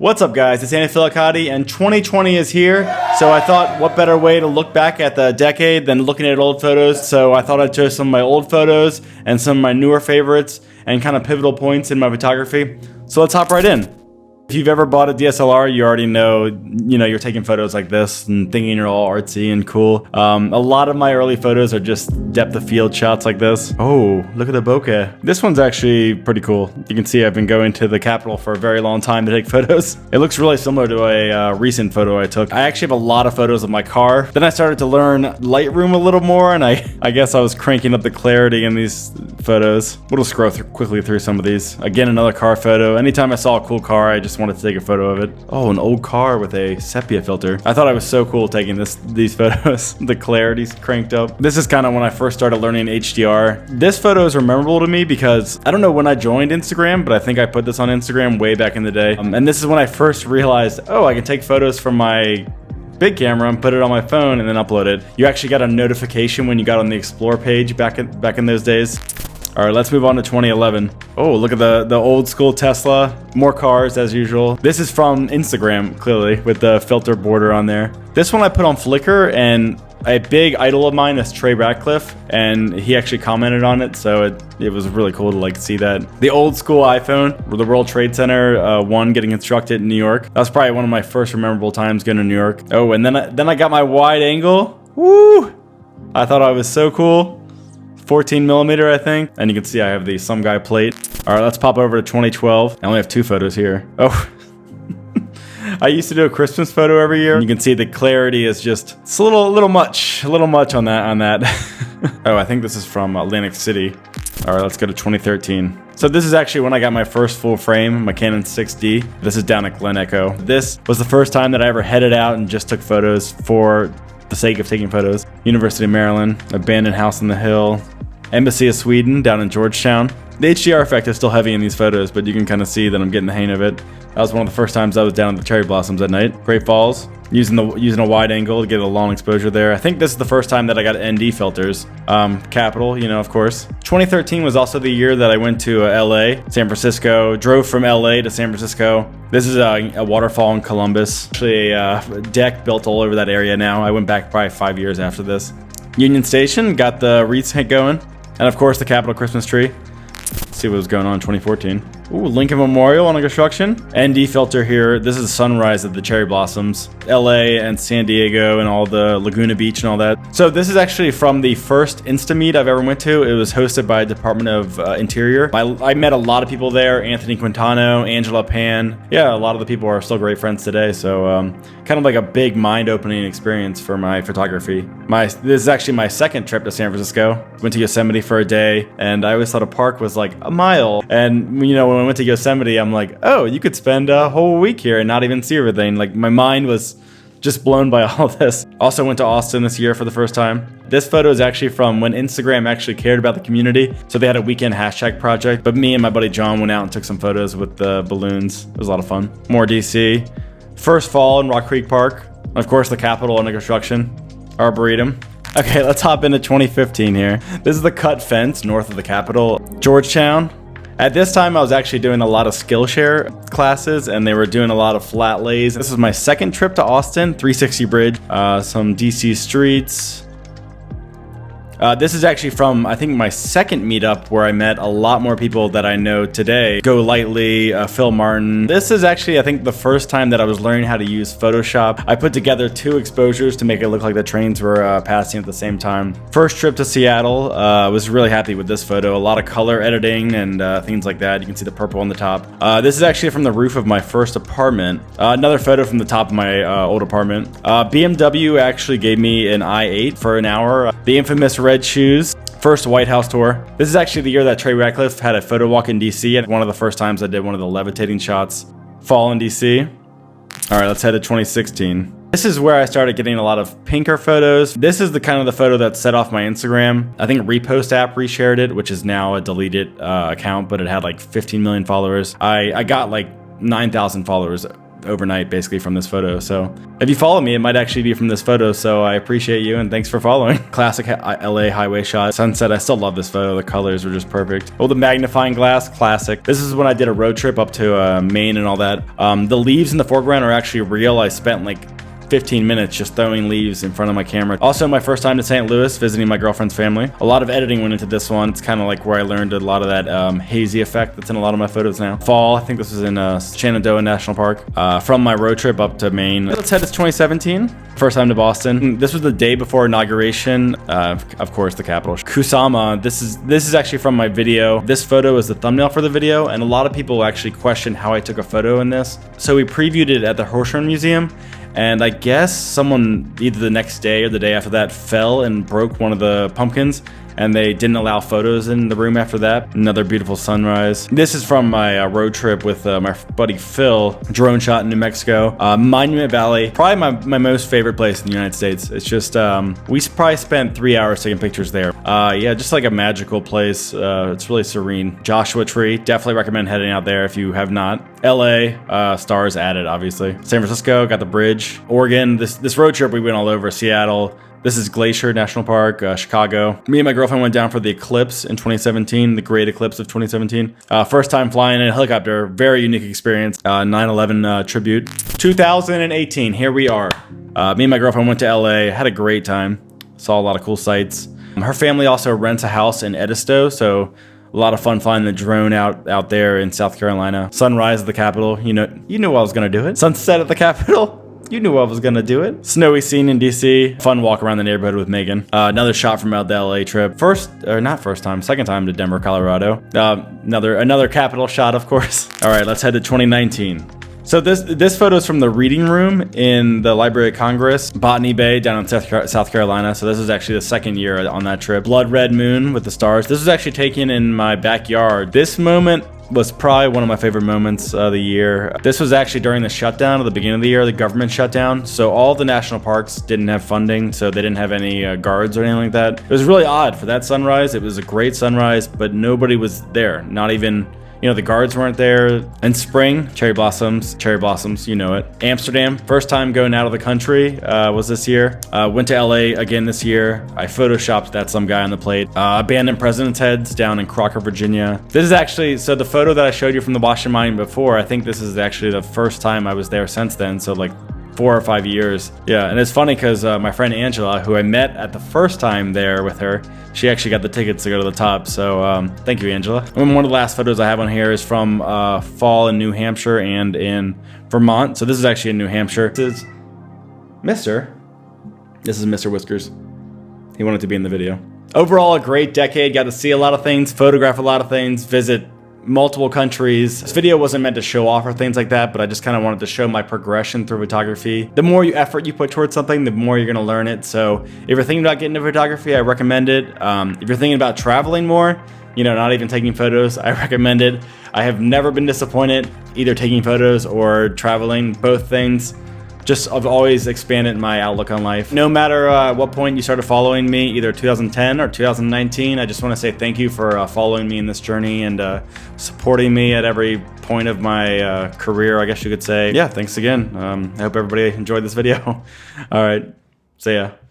What's up, guys? It's Feliciotti, and 2020 is here. So I thought, what better way to look back at the decade than looking at old photos? So I thought I'd show some of my old photos and some of my newer favorites and kind of pivotal points in my photography. So let's hop right in. If you've ever bought a DSLR, you already know, you're taking photos like this and thinking you're all artsy and cool. A lot of my early photos are just depth of field shots like this. Oh, look at the bokeh. This one's actually pretty cool. You can see I've been going to the Capitol for a very long time to take photos. It looks really similar to a recent photo I took. I actually have a lot of photos of my car. Then I started to learn Lightroom a little more, and I guess I was cranking up the clarity in these photos. We'll just scroll quickly through some of these. Again, another car photo. Anytime I saw a cool car, I just wanted to take a photo of it. Oh, an old car with a sepia filter. I thought I was so cool taking these photos. The clarity's cranked up. This is kind of when I first started learning HDR. This photo is memorable to me because I don't know when I joined Instagram, but I think I put this on Instagram way back in the day. And this is when I first realized, oh, I can take photos from my big camera and put it on my phone and then upload it. You actually got a notification when you got on the Explore page back in those days. All right, let's move on to 2011. Oh, look at the old school Tesla. More cars as usual. This is from Instagram, clearly, with the filter border on there. This one I put on Flickr, and a big idol of mine is Trey Ratcliffe, and he actually commented on it, so it was really cool to see that. The old school iPhone, the World Trade Center one getting constructed in New York. That was probably one of my first memorable times getting to New York. Oh, and then I got my wide angle. Woo! I thought I was so cool. 14 millimeter, I think. And you can see I have the Some Guy plate. All right, let's pop over to 2012. I only have 2 photos here. Oh, I used to do a Christmas photo every year. And you can see the clarity is it's a little much on that. Oh, I think this is from Atlantic City. All right, let's go to 2013. So this is actually when I got my first full frame, my Canon 6D. This is down at Glen Echo. This was the first time that I ever headed out and just took photos for the sake of taking photos. University of Maryland, abandoned house on the hill, Embassy of Sweden down in Georgetown. The HDR effect is still heavy in these photos, but you can kind of see that I'm getting the hang of it. That was one of the first times I was down at the cherry blossoms at night. Great Falls, using a wide angle to get a long exposure there. I think this is the first time that I got ND filters. Capitol, of course. 2013 was also the year that I went to LA, San Francisco, drove from LA to San Francisco. This is a waterfall in Columbus. Actually a deck built all over that area now. I went back probably 5 years after this. Union Station, got the wreaths going. And of course the Capitol Christmas tree. Let's see what was going on in 2014. Ooh, Lincoln Memorial under construction. ND filter here. This is sunrise of the cherry blossoms. LA and San Diego and all the Laguna Beach and all that. So this is actually from the first Insta Meet I've ever went to. It was hosted by Department of Interior. I met a lot of people there. Anthony Quintano, Angela Pan. Yeah, a lot of the people are still great friends today. So kind of like a big mind-opening experience for my photography. This is actually my second trip to San Francisco. Went to Yosemite for a day, and I always thought a park was like a mile. And when I went to Yosemite, I'm like, oh, you could spend a whole week here and not even see everything. Like, my mind was just blown by all this. Also went to Austin this year for the first time. This photo is actually from when Instagram actually cared about the community. So they had a weekend hashtag project, but me and my buddy John went out and took some photos with the balloons. It was a lot of fun. More DC. First fall in Rock Creek Park. Of course, the Capitol under construction. Arboretum. Okay, let's hop into 2015 here. This is the cut fence north of the Capitol. Georgetown. At this time, I was actually doing a lot of Skillshare classes, and they were doing a lot of flat lays. This was my second trip to Austin, 360 Bridge, some DC streets. This is actually from, I think, my second meetup where I met a lot more people that I know today. Golightly, Phil.Martin. This is actually, I think, the first time that I was learning how to use Photoshop. I put together 2 exposures to make it look like the trains were passing at the same time. First trip to Seattle, was really happy with this photo. A lot of color editing and things like that. You can see the purple on the top. This is actually from the roof of my first apartment. Another photo from the top of my old apartment. BMW actually gave me an i8 for an hour. The infamous red shoes. First White House tour. This is actually the year that Trey Ratcliffe had a photo walk in DC, and one of the first times I did one of the levitating shots. Fall in DC. All right, let's head to 2016. This is where I started getting a lot of pinker photos. This is the kind of the photo that set off my Instagram. I think Repost app reshared it, which is now a deleted account, but it had like 15 million followers. I got like 9,000 followers overnight basically from this photo. So if you follow me, it might actually be from this photo, so I appreciate you and thanks for following. Classic LA highway shot. Sunset, I still love this photo. The colors were just perfect. Oh, the magnifying glass, classic. This is when I did a road trip up to Maine and all that. The leaves in the foreground are actually real. I spent like 15 minutes just throwing leaves in front of my camera. Also, my first time to St. Louis, visiting my girlfriend's family. A lot of editing went into this one. It's kind of like where I learned a lot of that hazy effect that's in a lot of my photos now. Fall, I think this was in Shenandoah National Park. From my road trip up to Maine. Let's head to 2017. First time to Boston. This was the day before inauguration. Of course, the Capitol. Kusama, this is actually from my video. This photo is the thumbnail for the video, and a lot of people actually questioned how I took a photo in this. So we previewed it at the Fullerson Museum, and I guess someone either the next day or the day after that fell and broke one of the pumpkins, and they didn't allow photos in the room after that. Another beautiful sunrise. This is from my road trip with my buddy Phil, drone shot in New Mexico. Monument Valley, probably my most favorite place in the United States. It's just, we probably spent 3 hours taking pictures there. Yeah, just like a magical place. It's really serene. Joshua Tree, definitely recommend heading out there if you have not. LA, stars added, obviously. San Francisco, got the bridge. Oregon, this road trip we went all over. Seattle. This is Glacier National Park, Chicago. Me and my girlfriend went down for the eclipse in 2017, the great eclipse of 2017. First time flying in a helicopter, very unique experience. 9/11 tribute. 2018, here we are. Me and my girlfriend went to LA, had a great time. Saw a lot of cool sights. Her family also rents a house in Edisto, so a lot of fun flying the drone out there in South Carolina. Sunrise at the Capitol, you knew I was gonna do it. Sunset at the Capitol. You knew I was gonna do it. Snowy scene in DC. Fun walk around the neighborhood with Megan. Another shot from the LA trip. Second time to Denver, Colorado. Another Capitol shot, of course. All right, let's head to 2019. So this photo is from the reading room in the Library of Congress, Botany Bay down in South Carolina. So this is actually the second year on that trip. Blood red moon with the stars. This was actually taken in my backyard. This moment was probably one of my favorite moments of the year. This was actually during the shutdown at the beginning of the year, the government shutdown. So all the national parks didn't have funding, so they didn't have any guards or anything like that. It was really odd for that sunrise. It was a great sunrise, but nobody was there. Not even, the guards weren't there. In spring, cherry blossoms, you know it. Amsterdam, first time going out of the country was this year. Went to LA again this year. I photoshopped that some guy on the plate. Abandoned president's heads down in Crocker, Virginia. This is actually, so the photo that I showed you from the Washington Monument before, I think this is actually the first time I was there since then. So like 4 or 5 years. Yeah, and it's funny because my friend Angela, who I met at the first time there with her, she actually got the tickets to go to the top. So thank you, Angela. And one of the last photos I have on here is from fall in New Hampshire and in Vermont. So this is actually in New Hampshire. This is Mr. Whiskers. He wanted to be in the video. Overall, a great decade. Got to see a lot of things, photograph a lot of things, visit multiple countries. This video wasn't meant to show off or things like that, but I just kind of wanted to show my progression through photography. The more effort you put towards something, the more you're going to learn it. So if you're thinking about getting into photography, I recommend it. If you're thinking about traveling more, not even taking photos, I recommend it. I have never been disappointed either taking photos or traveling, both things. Just I've always expanded my outlook on life. No matter what point you started following me, either 2010 or 2019, I just want to say thank you for following me in this journey and supporting me at every point of my career, I guess you could say. Yeah, thanks again. I hope everybody enjoyed this video. All right, see ya.